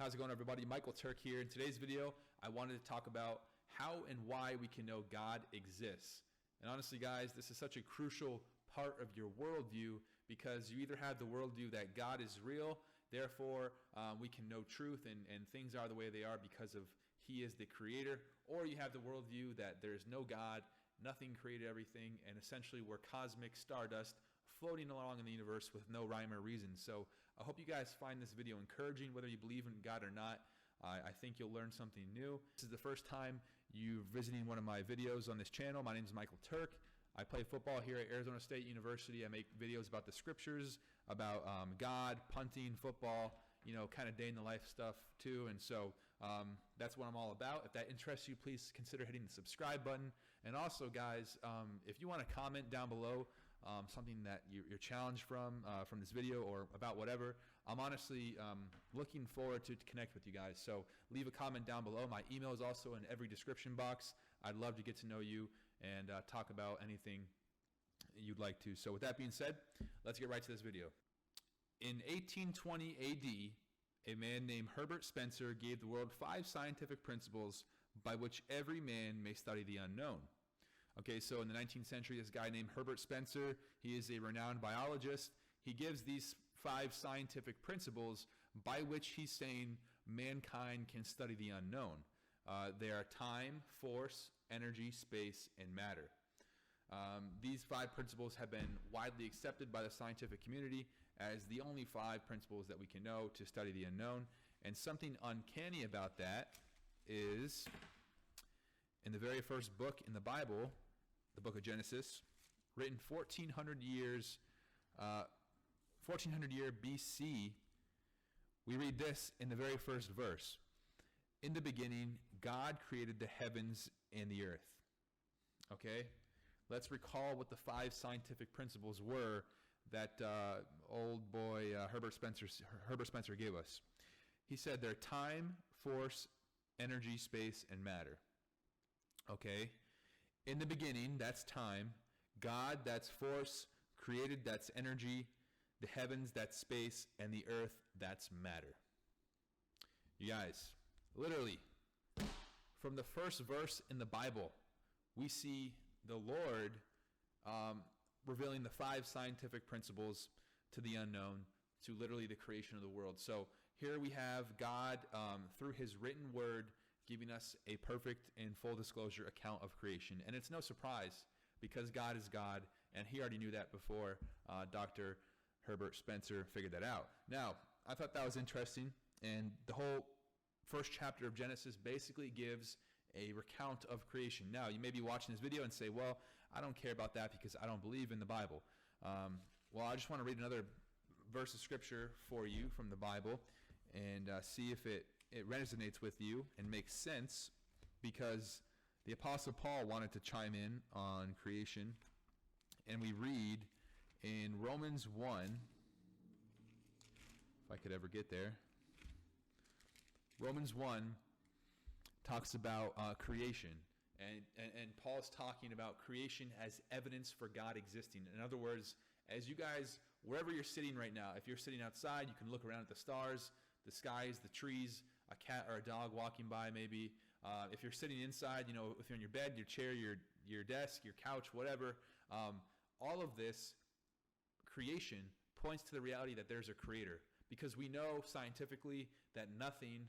how's it going, everybody? Michael Turk here. In today's video, I wanted to talk about how and why we can know God exists. And honestly, guys, this is such a crucial part of your worldview, because you either have the worldview that God is real, therefore we can know truth and things are the way they are because of He is the creator, or you have the worldview that there is no God, nothing created everything, and essentially we're cosmic stardust floating along in the universe with no rhyme or reason. So I hope you guys find this video encouraging, whether you believe in God or not. I think you'll learn something new. This is the first time you're visiting one of my videos on this channel. My name is Michael Turk. I play football here at Arizona State University. I make videos about the scriptures, about God, punting, football, you know, kind of day in the life stuff too. And so that's what I'm all about. If that interests you, please consider hitting the subscribe button. And also, guys, if you want to comment down below something that you're challenged from this video or about whatever, I'm honestly looking forward to connect with you guys. So leave a comment down below. My email is also in every description box. I'd love to get to know you and talk about anything you'd like to. So with that being said, let's get right to this video. In 1820 AD, a man named Herbert Spencer gave the world 5 scientific principles by which every man may study the unknown. Okay, so in the 19th century, this guy named Herbert Spencer, he is a renowned biologist. He gives these 5 scientific principles by which he's saying mankind can study the unknown. They are time, force, energy, space, and matter. These 5 principles have been widely accepted by the scientific community as the only 5 principles that we can know to study the unknown. And something uncanny about that is in the very first book in the Bible, the book of Genesis, written 1400 year BC, we read this in the very first verse. In the beginning, God created the heavens and the earth. Okay? Let's recall what the 5 scientific principles were that old boy Herbert Spencer gave us. He said they're time, force, energy, space, and matter. Okay? In the beginning, that's time. God, that's force. Created, that's energy. The heavens, that's space. And the earth, that's matter. You guys, literally, from the first verse in the Bible, we see the Lord revealing the 5 scientific principles to the unknown, to literally the creation of the world. So here we have God, through his written word, giving us a perfect and full disclosure account of creation. And it's no surprise, because God is God, and he already knew that before Dr. Herbert Spencer figured that out. Now, I thought that was interesting, and the whole first chapter of Genesis basically gives a recount of creation. Now, you may be watching this video and say, well, I don't care about that because I don't believe in the Bible. Well, I just want to read another verse of scripture for you from the Bible and see if it resonates with you and makes sense, because the Apostle Paul wanted to chime in on creation. And we read in Romans 1, if I could ever get there. Romans 1 talks about creation, and Paul's talking about creation as evidence for God existing. In other words, as you guys, wherever you're sitting right now, if you're sitting outside, you can look around at the stars, the skies, the trees, a cat or a dog walking by maybe. If you're sitting inside, you know, if you're in your bed, your chair, your desk, your couch, whatever, all of this creation points to the reality that there's a creator, because we know scientifically that nothing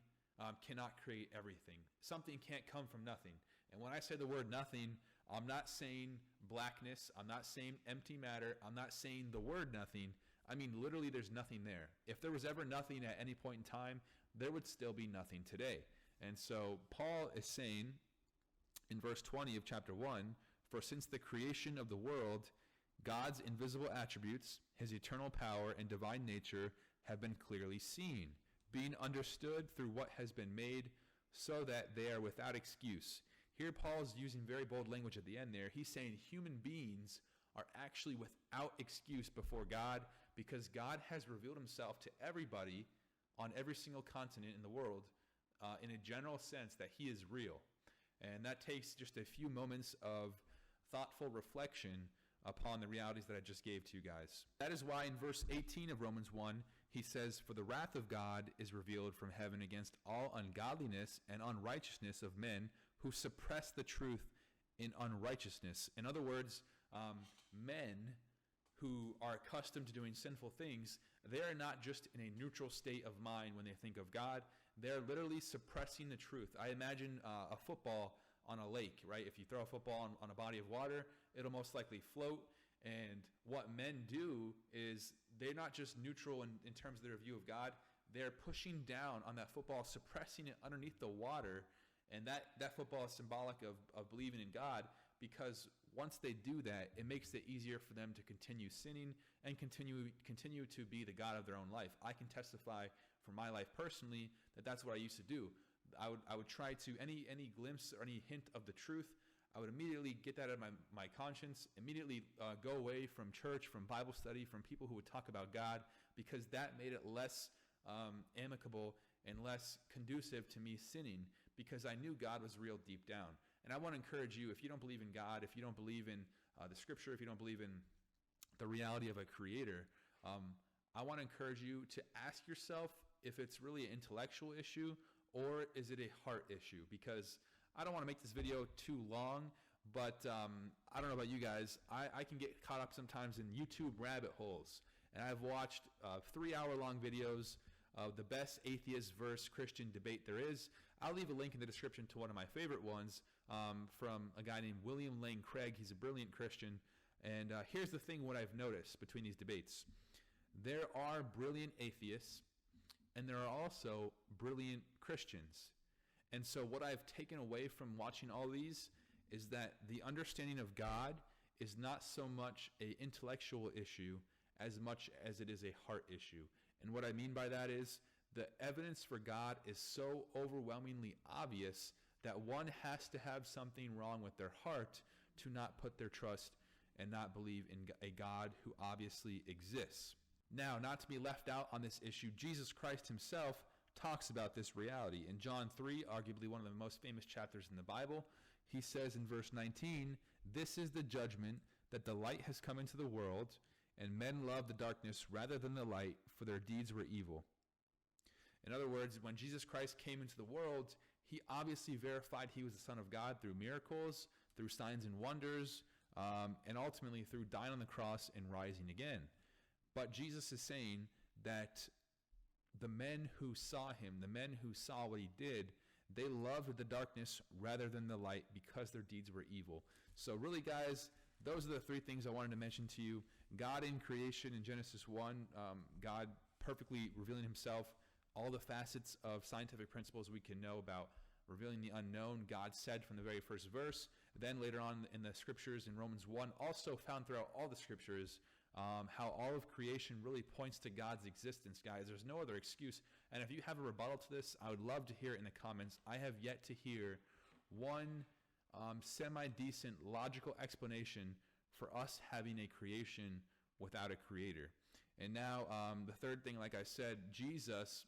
cannot create everything. Something can't come from nothing. And when I say the word nothing, I'm not saying blackness. I'm not saying empty matter. I'm not saying the word nothing. I mean, literally, there's nothing there. If there was ever nothing at any point in time, there would still be nothing today. And so Paul is saying in verse 20 of chapter 1, for since the creation of the world, God's invisible attributes, his eternal power and divine nature have been clearly seen, being understood through what has been made, so that they are without excuse. Here Paul's using very bold language at the end there. He's saying human beings are actually without excuse before God, because God has revealed himself to everybody on every single continent in the world in a general sense that he is real. And that takes just a few moments of thoughtful reflection upon the realities that I just gave to you guys. That is why in verse 18 of Romans 1, he says, "For the wrath of God is revealed from heaven against all ungodliness and unrighteousness of men who suppress the truth in unrighteousness." In other words, men who are accustomed to doing sinful things, they are not just in a neutral state of mind when they think of God. They're literally suppressing the truth. I imagine a football on a lake, right? If you throw a football on a body of water, it'll most likely float. And what men do is they're not just neutral in terms of their view of God. They're pushing down on that football, suppressing it underneath the water. And that football is symbolic of believing in God, because once they do that, it makes it easier for them to continue sinning and continue to be the God of their own life. I can testify for my life personally that that's what I used to do. I would try to, any glimpse or any hint of the truth, I would immediately get that out of my conscience, immediately go away from church, from Bible study, from people who would talk about God, because that made it less amicable and less conducive to me sinning, because I knew God was real deep down. And I want to encourage you, if you don't believe in God, if you don't believe in the scripture, if you don't believe in the reality of a creator, I want to encourage you to ask yourself if it's really an intellectual issue or is it a heart issue. Because I don't want to make this video too long, but I don't know about you guys. I can get caught up sometimes in YouTube rabbit holes. And I've watched 3-hour-long videos of the best atheist versus Christian debate there is. I'll leave a link in the description to one of my favorite ones from a guy named William Lane Craig. He's a brilliant Christian. And here's the thing, what I've noticed between these debates. There are brilliant atheists, and there are also brilliant Christians. And so what I've taken away from watching all these is that the understanding of God is not so much an intellectual issue as much as it is a heart issue. And what I mean by that is the evidence for God is so overwhelmingly obvious that one has to have something wrong with their heart to not put their trust and not believe in a God who obviously exists. Now, not to be left out on this issue, Jesus Christ himself talks about this reality. In John 3, arguably one of the most famous chapters in the Bible, he says in verse 19, "This is the judgment, that the light has come into the world, and men love the darkness rather than the light, for their deeds were evil." In other words, when Jesus Christ came into the world, he obviously verified he was the Son of God through miracles, through signs and wonders, and ultimately through dying on the cross and rising again. But Jesus is saying that the men who saw him, the men who saw what he did, they loved the darkness rather than the light because their deeds were evil. So really, guys, those are the three things I wanted to mention to you. God in creation in Genesis 1, God perfectly revealing himself, all the facets of scientific principles we can know about revealing the unknown, God said from the very first verse. Then later on in the scriptures in Romans 1, also found throughout all the scriptures, how all of creation really points to God's existence, guys. There's no other excuse. And if you have a rebuttal to this, I would love to hear it in the comments. I have yet to hear one semi-decent logical explanation for us having a creation without a creator. And now the third thing, like I said, Jesus,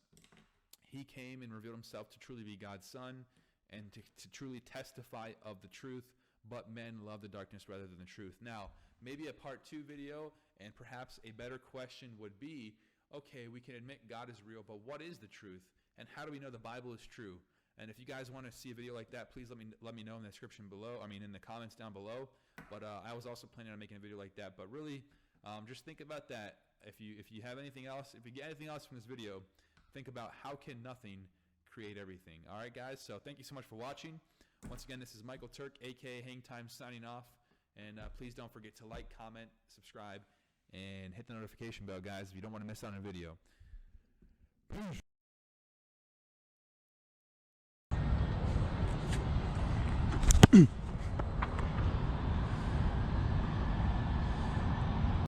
he came and revealed himself to truly be God's son and to truly testify of the truth, but men love the darkness rather than the truth. Now, maybe a part 2 video, and perhaps a better question would be, okay, we can admit God is real, but what is the truth? And how do we know the Bible is true? And if you guys want to see a video like that, please let me know in the description below. In the comments down below. But I was also planning on making a video like that. But really, just think about that. If you have anything else, if you get anything else from this video, think about how can nothing create everything. All right, guys. So thank you so much for watching. Once again, this is Michael Turk, aka Hangtime, signing off. And please don't forget to like, comment, subscribe, and hit the notification bell, guys, if you don't want to miss out on a video. Peace.